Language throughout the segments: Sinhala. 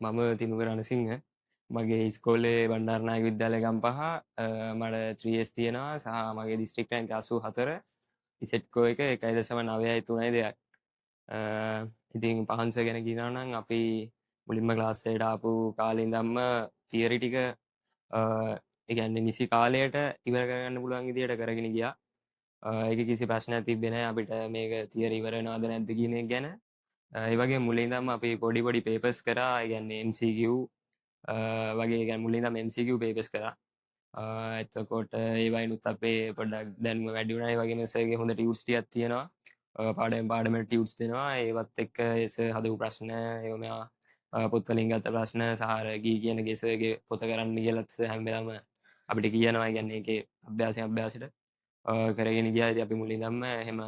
මම තිනුක රණසිංහ. මගේ ඉස්කෝලේ බණ්ඩාරනායක විද්‍යාලය ගම්පහ. මට 3S තියෙනවා සහ මගේ දිස්ත්‍රික් රැංක 84. ඉසෙට්කෝ එක 1.9.3 දෙයක්. ඉතින් පහන්ස ගැන කියනවා නම් අපි මුලින්ම ක්ලාස් එකට ආපු කාලේ ඉඳන්ම තියරි ටික ඒ කියන්නේ නිසි කාලයට ඉවර කරගන්න පුළුවන් විදියට කරගෙන ගියා. ඒක කිසි ප්‍රශ්නයක් තිබ්බේ නැහැ අපිට මේක තියරි ඉවර වෙනවද නැද්ද කියන එක ගැන. ඒ වගේ මුලින් ඉඳන්ම අපි පොඩි පොඩි පේපර්ස් කරා. ඒ කියන්නේ MCQ වගේ ඒ කියන්නේ මුලින් ඉඳන්ම MCQ පේපර්ස් කරා. එතකොට ඒවයිනුත් අපේ පොඩ්ඩක් දැනුම වැඩි වුණා. ඒ වගේම සර්ගේ හොඳ ටියුට්ස් ටිකක් තියෙනවා. පාඩම් පාඩමට ටියුට්ස් දෙනවා. ඒවත් එක්ක ඒ සර් හදපු ප්‍රශ්න ඒව මේවා පොත් වලින් ගත්ත ප්‍රශ්න සහ අර ගී කියන ගේ පොත කරන්න කියලත් සර් හැම වෙලාවම අපිට කියනවා. ඒ කියන්නේ ඒකේ අභ්‍යාසයට කරගෙන ගියා. ඉතින් අපි මුලින් ඉඳන්ම එහෙම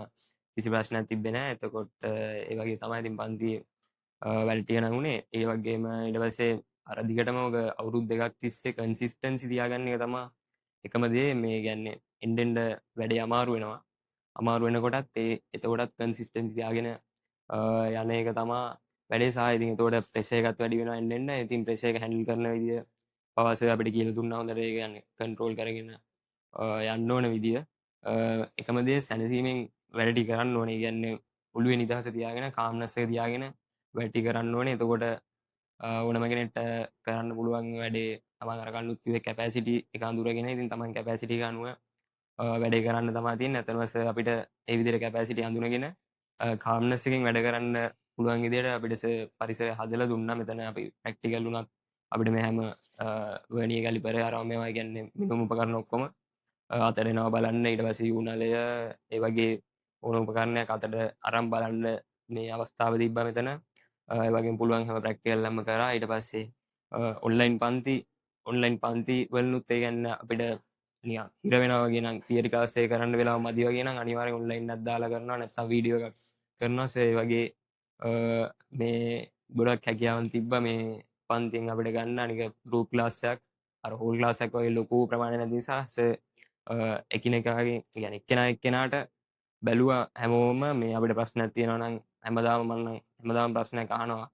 කිසි ප්‍රශ්නයක් තිබ්බේ නැහැ. එතකොට ඒ වගේ තමයි ඉතින් පන්තියේ වැඩ ටික නම් උනේ. ඒ වගේම ඊට පස්සේ අර දිගටම ඔක අවුරුදු දෙකක් තිස්සේ කන්සිස්ටන්සි තියාගන්න එක තමයි එකම දේ. මේ කියන්නේ එන්න එන්න වැඩේ අමාරු වෙනවා. අමාරු වෙනකොටත් එතකොටත් කන්සිස්ටන්සි තියාගෙන යන එක තමයි වැඩේ. සහ ඉතින් එතකොට ප්‍රෙෂර් එකත් වැඩි වෙනවා එන්න එන්න. ඉතින් ප්‍රෙෂර් එක හැන්ඩල් කරන විදිය පවස අපිට කියලා දුන්නා හොඳට. ඒ කියන්නේ කන්ට්‍රෝල් කරගෙන යන්න ඕන විදිය. එකම දේ සැනසීමෙන් වැඩ ටික කරන්න ඕනේ. ඒ කියන්නේ ඔළුවේ නිදහස තියාගෙන කාම්නස් එක තියාගෙන වැඩ ටික කරන්න ඕනේ. එතකොට ඕනම කෙනෙක්ට කරන්න පුළුවන් වැඩේ තමන් අර කලිනුත් කිව්වේ කැපැසිටි එක අඳුරගෙන ඉතින් තමන් කැපැසිටි එක අනුව වැඩේ කරන්න තමයි තියෙන්නේ. ඇත්තටම සර් අපිට ඒ විදිහට කැපැසිටි අඳුනගෙන කාම්නස් එකෙන් වැඩ කරන්න පුළුවන් විදිහට අපිට සර් පරිසරය හදලා දුන්නා. මෙතන අපි ප්‍රැක්ටිකල් උනත් අපිට මේ හැම වර්නියර් කැලිපර් අරම මේවා කියන්නේ මිනුම් උපකරණ ඔක්කොම අතරිනවා බලන්න. ඊට පස්සේ යූනලය ඒ වගේ ඕන උපකරණයක් අතට අරන් බලන්න මේ අවස්ථාව තිබ්බා මෙතන. ඒ වගේම පුළුවන් හැම ප්‍රැක්ටිකල් එකක්ම කරා. ඊට පස්සේ ඔන්ලයින් පන්ති වලනුත් ඒ කියන්නේ අපිට නිකන් හිර වෙනවා වගේ නම් තියරි ක්ලාස් එක කරන්න වෙලාව මදි වගේ නම් අනිවාර්යෙන් ඔන්ලයින් එකක් දාලා කරනවා. නැත්නම් වීඩියෝ එකක් කරනවා. ඒ වගේ මේ ගොඩක් හැකියාවන් තිබ්බා මේ පන්තියෙන් අපිට ගන්න. අනික ගෲප් ක්ලාස් එකක් අර හෝල් ක්ලාස් එකක් වගේ ලොකු ප්‍රමාණයක් නැති නිසා එකිනෙකාගේ කියන්නේ එක්කෙනා එක්කෙනාට බැලුවා හැමෝම මේ අපිට ප්‍රශ්නයක් තියෙනවා නම් හැමදාම ප්‍රශ්නයක් අහනවා.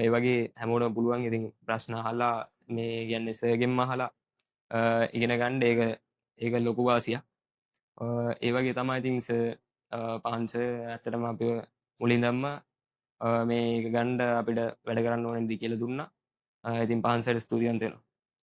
ඒ වගේ හැමෝටම පුළුවන් ඉතින් ප්‍රශ්න අහලා මේ කියන්නේ සර්ගෙන්ම අහලා ඉගෙන ගන්න. ඒක ලොකු වාසියක්. ඒ වගේ තමයි ඉතින් පහන් සර් ඇත්තටම අපිව මුලින් ඉඳන්ම මේක ගන්න අපිට වැඩ කරන්න ඕනෙද කියලා දුන්නා. ඉතින් පහන් සර්ට ස්තුතිවන්ත වෙනවා.